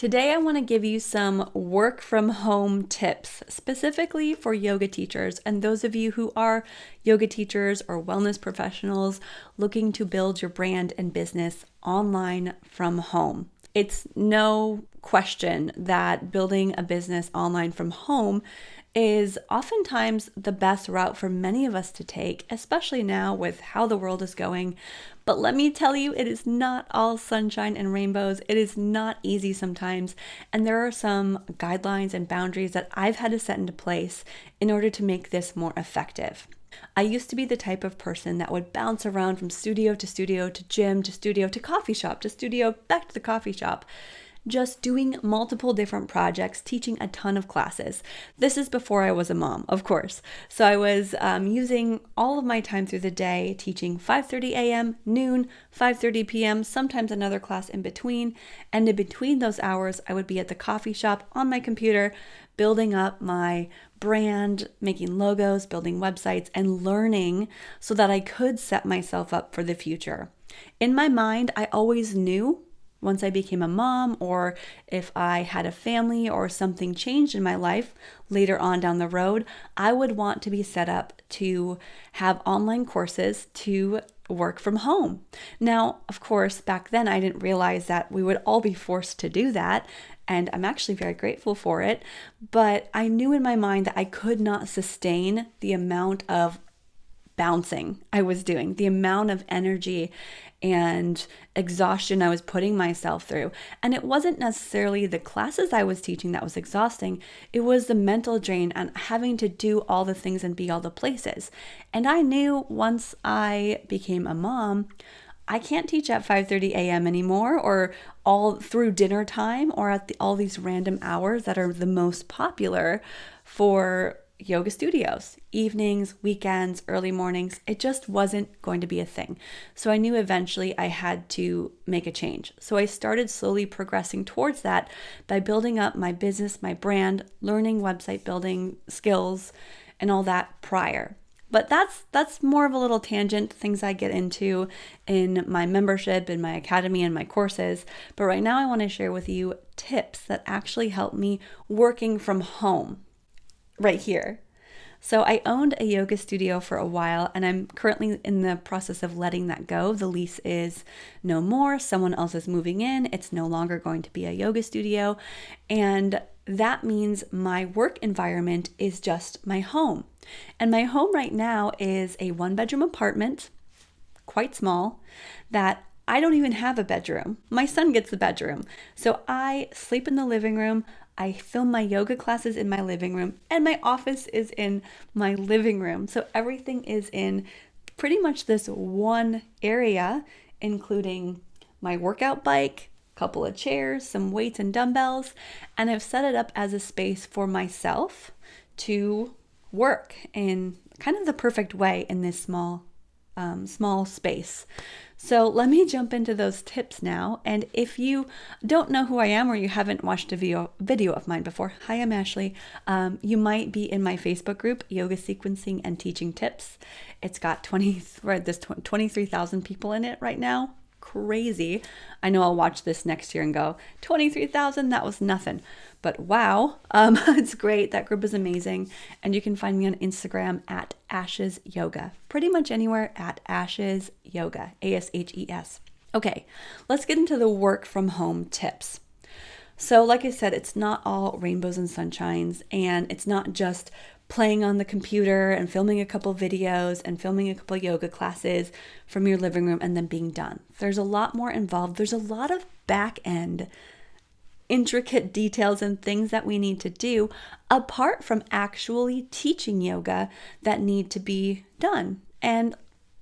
Today, I want to give you some work from home tips, specifically for yoga teachers and those of you who are yoga teachers or wellness professionals looking to build your brand and business online from home. It's no question that building a business online from home is oftentimes the best route for many of us to take, especially now with how the world is going. But let me tell you, it is not all sunshine and rainbows. It is not easy sometimes. And there are some guidelines and boundaries that I've had to set into place in order to make this more effective. I used to be the type of person that would bounce around from studio to gym to studio to coffee shop to studio back to the coffee shop, just doing multiple different projects, teaching a ton of classes. This is before I was a mom, of course. So I was using all of my time through the day, teaching 5:30 a.m., noon, 5:30 p.m., sometimes another class in between. And in between those hours, I would be at the coffee shop on my computer, building up my brand, making logos, building websites, and learning so that I could set myself up for the future. In my mind, I always knew once I became a mom, or if I had a family or something changed in my life later on down the road, I would want to be set up to have online courses to work from home. Now, of course, back then I didn't realize that we would all be forced to do that, and I'm actually very grateful for it, but I knew in my mind that I could not sustain the amount of bouncing I was doing, the amount of energy and exhaustion I was putting myself through. And it wasn't necessarily the classes I was teaching that was exhausting. It was the mental drain and having to do all the things and be all the places. And I knew once I became a mom, I can't teach at 5:30 a.m. anymore, or all through dinner time, or at all these random hours that are the most popular for yoga studios, evenings, weekends, early mornings. It just wasn't going to be a thing. So I knew eventually I had to make a change. So I started slowly progressing towards that by building up my business, my brand, learning website building skills and all that prior. But that's more of a little tangent, things I get into in my membership, in my academy, and my courses. But right now I want to share with you tips that actually help me working from home right here. So I owned a yoga studio for a while, and I'm currently in the process of letting that go. The lease is no more. Someone else is moving in. It's no longer going to be a yoga studio. And that means my work environment is just my home. And my home right now is a 1-bedroom apartment, quite small, that I don't even have a bedroom. My son gets the bedroom. So I sleep in the living room. I film my yoga classes in my living room, and my office is in my living room. So everything is in pretty much this one area, including my workout bike, a couple of chairs, some weights and dumbbells, and I've set it up as a space for myself to work in kind of the perfect way in this small space. So let me jump into those tips now. And if you don't know who I am, or you haven't watched a video of mine before, hi, I'm Ashley. You might be in my Facebook group, Yoga Sequencing and Teaching Tips. It's got 23,000 people in it right now. Crazy. I know I'll watch this next year and go, 23,000, that was nothing. But wow, it's great. That group is amazing. And you can find me on Instagram at Ashes Yoga. Pretty much anywhere at Ashes Yoga, ASHES. Okay, let's get into the work from home tips. So like I said, it's not all rainbows and sunshines, and it's not just playing on the computer and filming a couple videos and filming a couple yoga classes from your living room and then being done. There's a lot more involved. There's a lot of back end intricate details and things that we need to do apart from actually teaching yoga that need to be done. And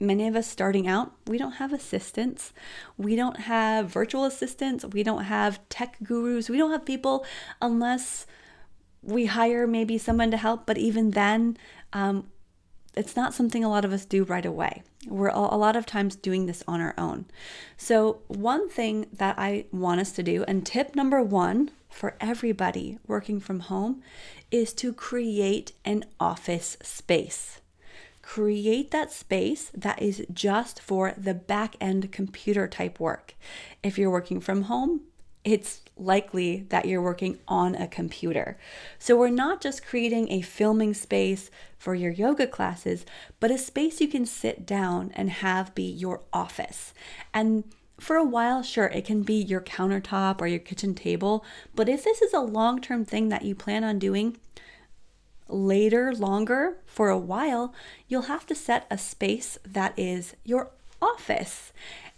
many of us starting out, we don't have assistants. We don't have virtual assistants. We don't have tech gurus. We don't have people unless we hire maybe someone to help. But even then, it's not something a lot of us do right away. We're a lot of times doing this on our own. So one thing that I want us to do, and tip number 1 for everybody working from home, is to create an office space. Create that space that is just for the back end computer type work. If you're working from home, it's likely that you're working on a computer. So we're not just creating a filming space for your yoga classes, but a space you can sit down and have be your office. And for a while, sure, it can be your countertop or your kitchen table, but if this is a long-term thing that you plan on doing later, longer, for a while, you'll have to set a space that is your office.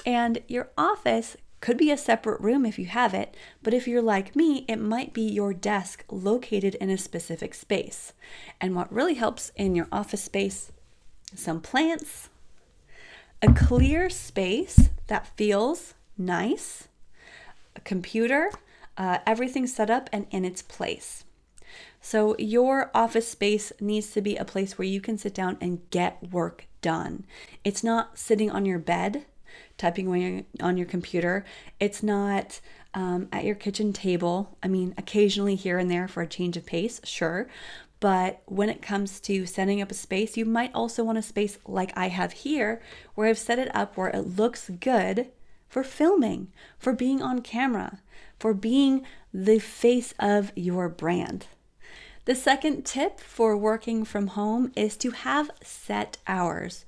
And your office could be a separate room if you have it, but if you're like me, it might be your desk located in a specific space. And what really helps in your office space, some plants, a clear space that feels nice, a computer, everything set up and in its place. So your office space needs to be a place where you can sit down and get work done. It's not sitting on your bed, typing away on your computer. It's not at your kitchen table. I mean, occasionally here and there for a change of pace, sure. But when it comes to setting up a space, you might also want a space like I have here, where I've set it up where it looks good for filming, for being on camera, for being the face of your brand. The second tip for working from home is to have set hours.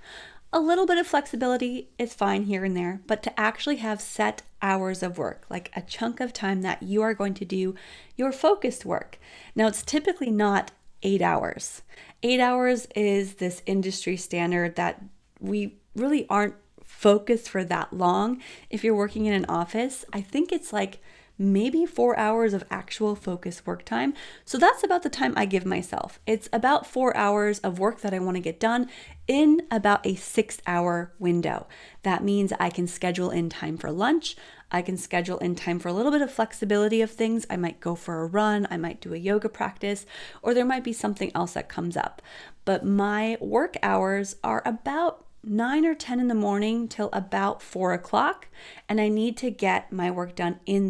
A little bit of flexibility is fine here and there, but to actually have set hours of work, like a chunk of time that you are going to do your focused work. Now, it's typically not 8 hours. 8 hours is this industry standard that we really aren't focused for that long. If you're working in an office, I think it's like maybe 4 hours of actual focused work time. So that's about the time I give myself. It's about 4 hours of work that I want to get done in about a 6-hour window. That means I can schedule in time for lunch. I can schedule in time for a little bit of flexibility of things. I might go for a run. I might do a yoga practice, or there might be something else that comes up. But my work hours are about 9 or 10 in the morning till about 4 o'clock, and I need to get my work done in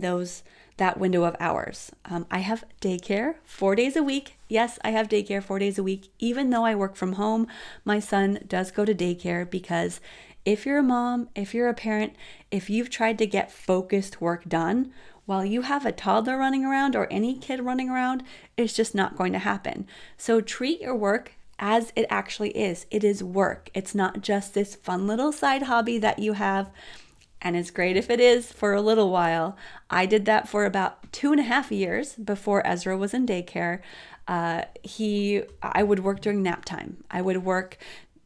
that window of hours. I have daycare 4 days a week. Yes, I have daycare 4 days a week. Even though I work from home, my son does go to daycare because if you're a mom, if you're a parent, if you've tried to get focused work done while you have a toddler running around or any kid running around, it's just not going to happen. So treat your work as it actually is. It is work. It's not just this fun little side hobby that you have. And it's great if it is for a little while. I did that for about 2.5 years before Ezra was in daycare. I would work during nap time. I would work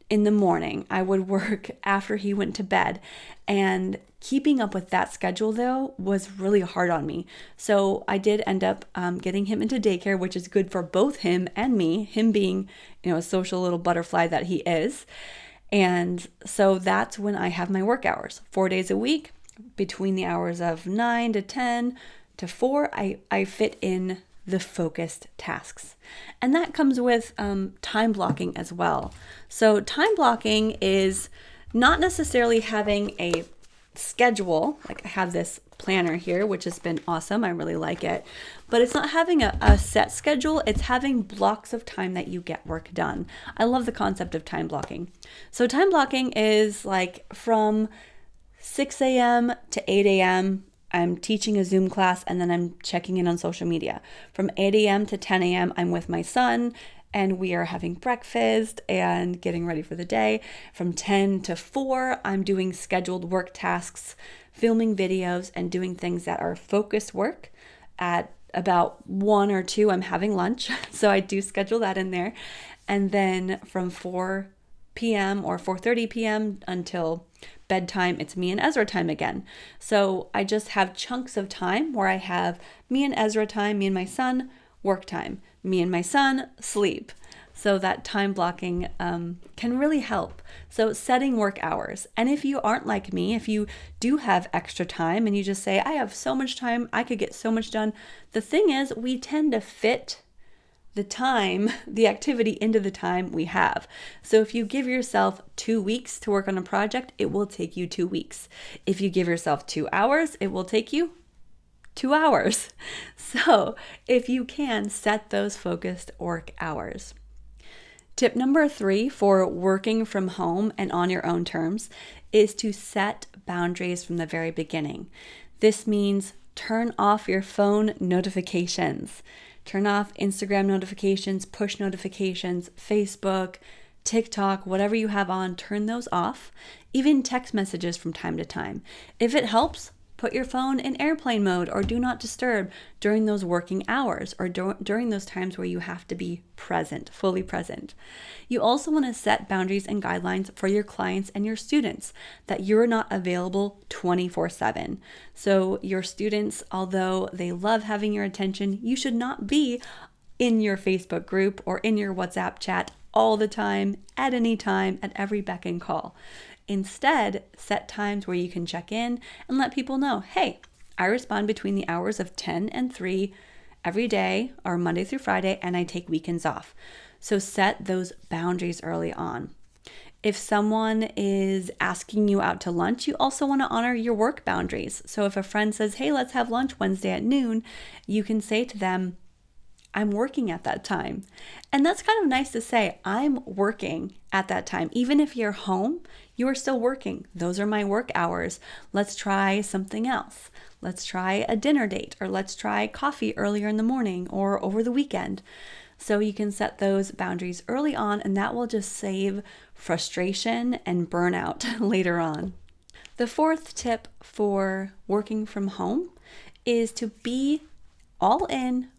in the morning. I would work after he went to bed. And keeping up with that schedule, though, was really hard on me. So I did end up getting him into daycare, which is good for both him and me, him being, a social little butterfly that he is. And so that's when I have my work hours, 4 days a week, between the hours of 9 to 10 to 4, I fit in the focused tasks. And that comes with time blocking as well. So time blocking is not necessarily having a schedule, like I have this planner here, which has been awesome. I really like it. But it's not having a set schedule. It's having blocks of time that you get work done. I love the concept of time blocking. So time blocking is like from 6 a.m. to 8 a.m. I'm teaching a Zoom class and then I'm checking in on social media. From 8 a.m. to 10 a.m. I'm with my son and we are having breakfast and getting ready for the day. From 10 to 4, I'm doing scheduled work tasks, filming videos, and doing things that are focused work. At about 1 or 2, I'm having lunch, so I do schedule that in there. And then from 4 p.m. or 4:30 p.m. until bedtime, it's me and Ezra time again. So I just have chunks of time where I have me and Ezra time, me and my son, work time, me and my son, sleep. So that time blocking can really help. So setting work hours. And if you aren't like me, if you do have extra time and you just say, I have so much time, I could get so much done. The thing is, we tend to fit the time, the activity into the time we have. So if you give yourself 2 weeks to work on a project, it will take you 2 weeks. If you give yourself 2 hours, it will take you 2 hours. So if you can, set those focused work hours. Tip number 3 for working from home and on your own terms is to set boundaries from the very beginning. This means turn off your phone notifications. Turn off Instagram notifications, push notifications, Facebook, TikTok, whatever you have on, turn those off. Even text messages from time to time. If it helps, put your phone in airplane mode or do not disturb during those working hours or during those times where you have to be present, fully present. You also want to set boundaries and guidelines for your clients and your students that you're not available 24/7. So your students, although they love having your attention, you should not be in your Facebook group or in your WhatsApp chat all the time, at any time, at every beck and call. Instead, set times where you can check in and let people know, hey, I respond between the hours of 10 and 3 every day or Monday through Friday, and I take weekends off. So set those boundaries early on. If someone is asking you out to lunch, you also want to honor your work boundaries. So if a friend says, hey, let's have lunch Wednesday at noon, you can say to them, I'm working at that time. And that's kind of nice to say, I'm working at that time. Even if you're home, you are still working. Those are my work hours. Let's try something else. Let's try a dinner date, or let's try coffee earlier in the morning or over the weekend. So you can set those boundaries early on, and that will just save frustration and burnout later on. The fourth tip for working from home is to be all in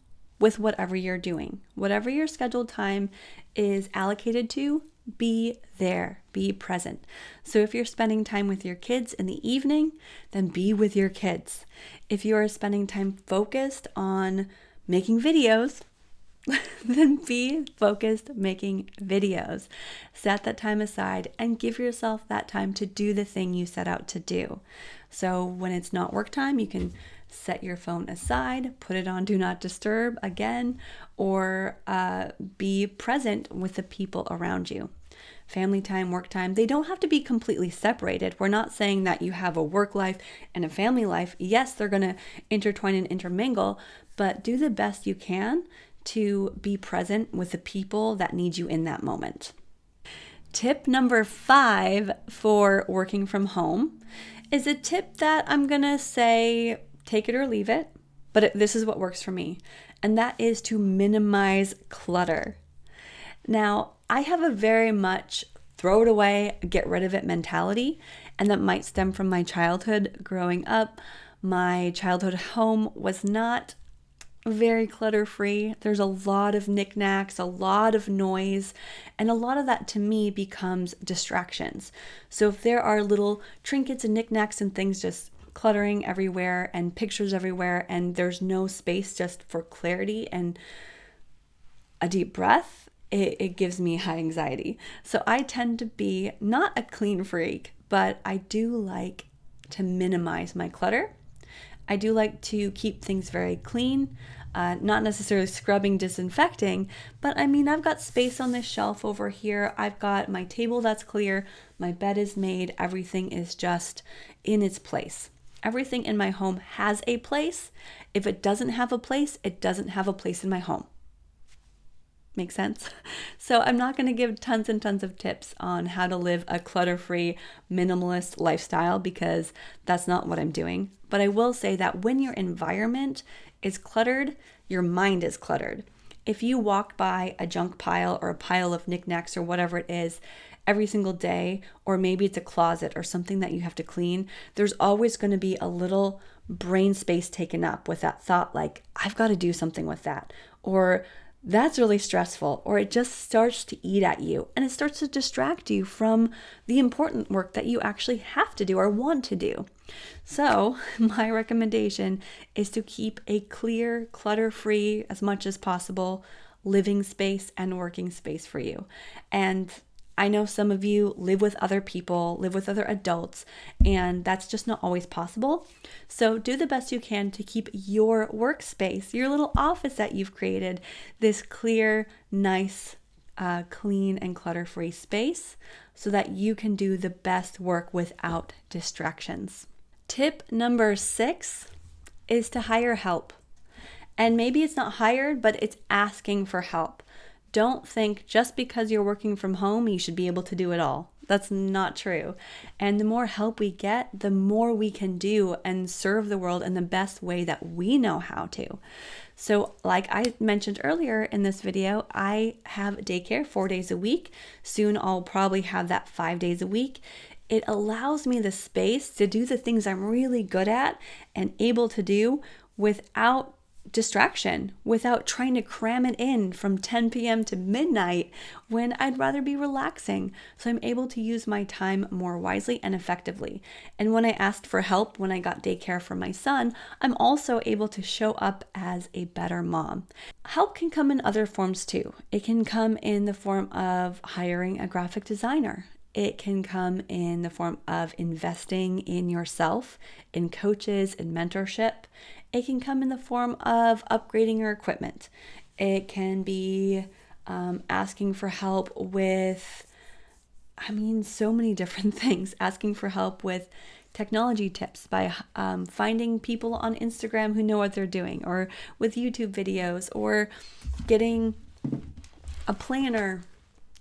with whatever you're doing. Whatever your scheduled time is allocated to, be there, be present. So if you're spending time with your kids in the evening, then be with your kids. If you are spending time focused on making videos, then be focused making videos. Set that time aside and give yourself that time to do the thing you set out to do. So when it's not work time, you can set your phone aside, put it on Do Not Disturb again, or be present with the people around you. Family time, work time, they don't have to be completely separated. We're not saying that you have a work life and a family life. Yes, they're going to intertwine and intermingle, but do the best you can to be present with the people that need you in that moment. Tip number 5 for working from home is a tip that I'm going to say, take it or leave it, but this is what works for me, and that is to minimize clutter. Now, I have a very much throw it away, get rid of it mentality, and that might stem from my childhood growing up. My childhood home was not very clutter-free. There's a lot of knickknacks, a lot of noise, and a lot of that to me becomes distractions. So if there are little trinkets and knickknacks and things just cluttering everywhere and pictures everywhere, and there's no space just for clarity and a deep breath, it gives me high anxiety. So I tend to be not a clean freak, but I do like to minimize my clutter. I do like to keep things very clean, not necessarily scrubbing, disinfecting, but I mean, I've got space on this shelf over here. I've got my table that's clear. My bed is made. Everything is just in its place. Everything in my home has a place. If it doesn't have a place, it doesn't have a place in my home. Make sense? So I'm not going to give tons and tons of tips on how to live a clutter-free, minimalist lifestyle because that's not what I'm doing. But I will say that when your environment is cluttered, your mind is cluttered. If you walk by a junk pile or a pile of knickknacks or whatever it is every single day, or maybe it's a closet or something that you have to clean, there's always going to be a little brain space taken up with that thought like, I've got to do something with that, or that's really stressful, or it just starts to eat at you and it starts to distract you from the important work that you actually have to do or want to do. So my recommendation is to keep a clear, clutter-free, as much as possible, living space and working space for you. And I know some of you live with other people, live with other adults, and that's just not always possible. So do the best you can to keep your workspace, your little office that you've created, this clear, nice, clean and clutter-free space so that you can do the best work without distractions. Tip number 6 is to hire help. And maybe it's not hired, but it's asking for help. Don't think just because you're working from home, you should be able to do it all. That's not true. And the more help we get, the more we can do and serve the world in the best way that we know how to. So like I mentioned earlier in this video, I have daycare 4 days a week. Soon I'll probably have that 5 days a week. It allows me the space to do the things I'm really good at and able to do without distraction, without trying to cram it in from 10 p.m. to midnight when I'd rather be relaxing. So I'm able to use my time more wisely and effectively. And when I asked for help when I got daycare for my son, I'm also able to show up as a better mom. Help can come in other forms too. It can come in the form of hiring a graphic designer. It can come in the form of investing in yourself, in coaches, in mentorship. It can come in the form of upgrading your equipment. It can be asking for help with, so many different things. Asking for help with technology tips by finding people on Instagram who know what they're doing, or with YouTube videos, or getting a planner,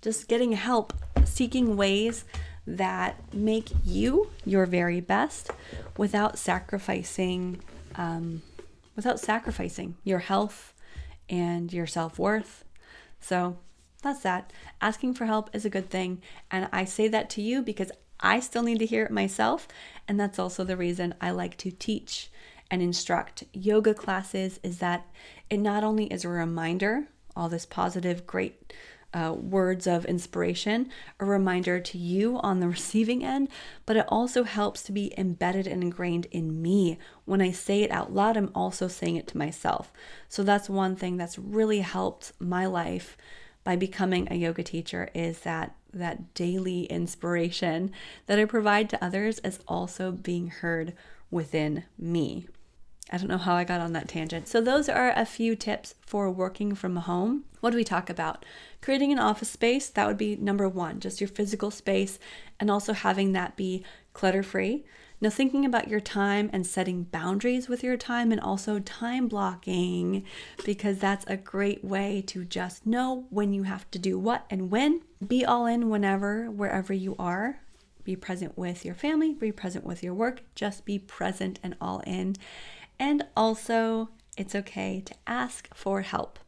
just getting help, seeking ways that make you your very best without sacrificing your health and your self-worth. So that's that. Asking for help is a good thing. And I say that to you because I still need to hear it myself. And that's also the reason I like to teach and instruct yoga classes, is that it not only is a reminder, all this positive, great words of inspiration, a reminder to you on the receiving end, but it also helps to be embedded and ingrained in me. When I say it out loud, I'm also saying it to myself. So that's one thing that's really helped my life by becoming a yoga teacher, is that daily inspiration that I provide to others is also being heard within me. I don't know how I got on that tangent. So those are a few tips for working from home. What do we talk about? Creating an office space, that would be number one, just your physical space, and also having that be clutter-free. Now, thinking about your time and setting boundaries with your time, and also time blocking, because that's a great way to just know when you have to do what and when. Be all in whenever, wherever you are. Be present with your family, be present with your work, just be present and all in. And also, it's okay to ask for help.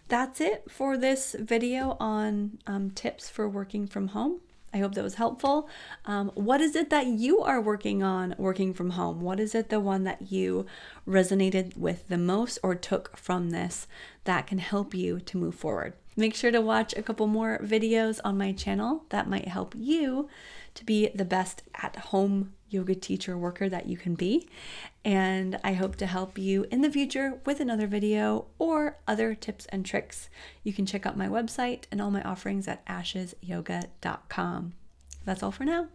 That's it for this video on tips for working from home. I hope that was helpful. What is it that you are working on working from home? What is it, the one that you resonated with the most or took from this that can help you to move forward? Make sure to watch a couple more videos on my channel that might help you to be the best at-home yoga teacher worker that you can be. And I hope to help you in the future with another video or other tips and tricks. You can check out my website and all my offerings at ashesyoga.com. That's all for now.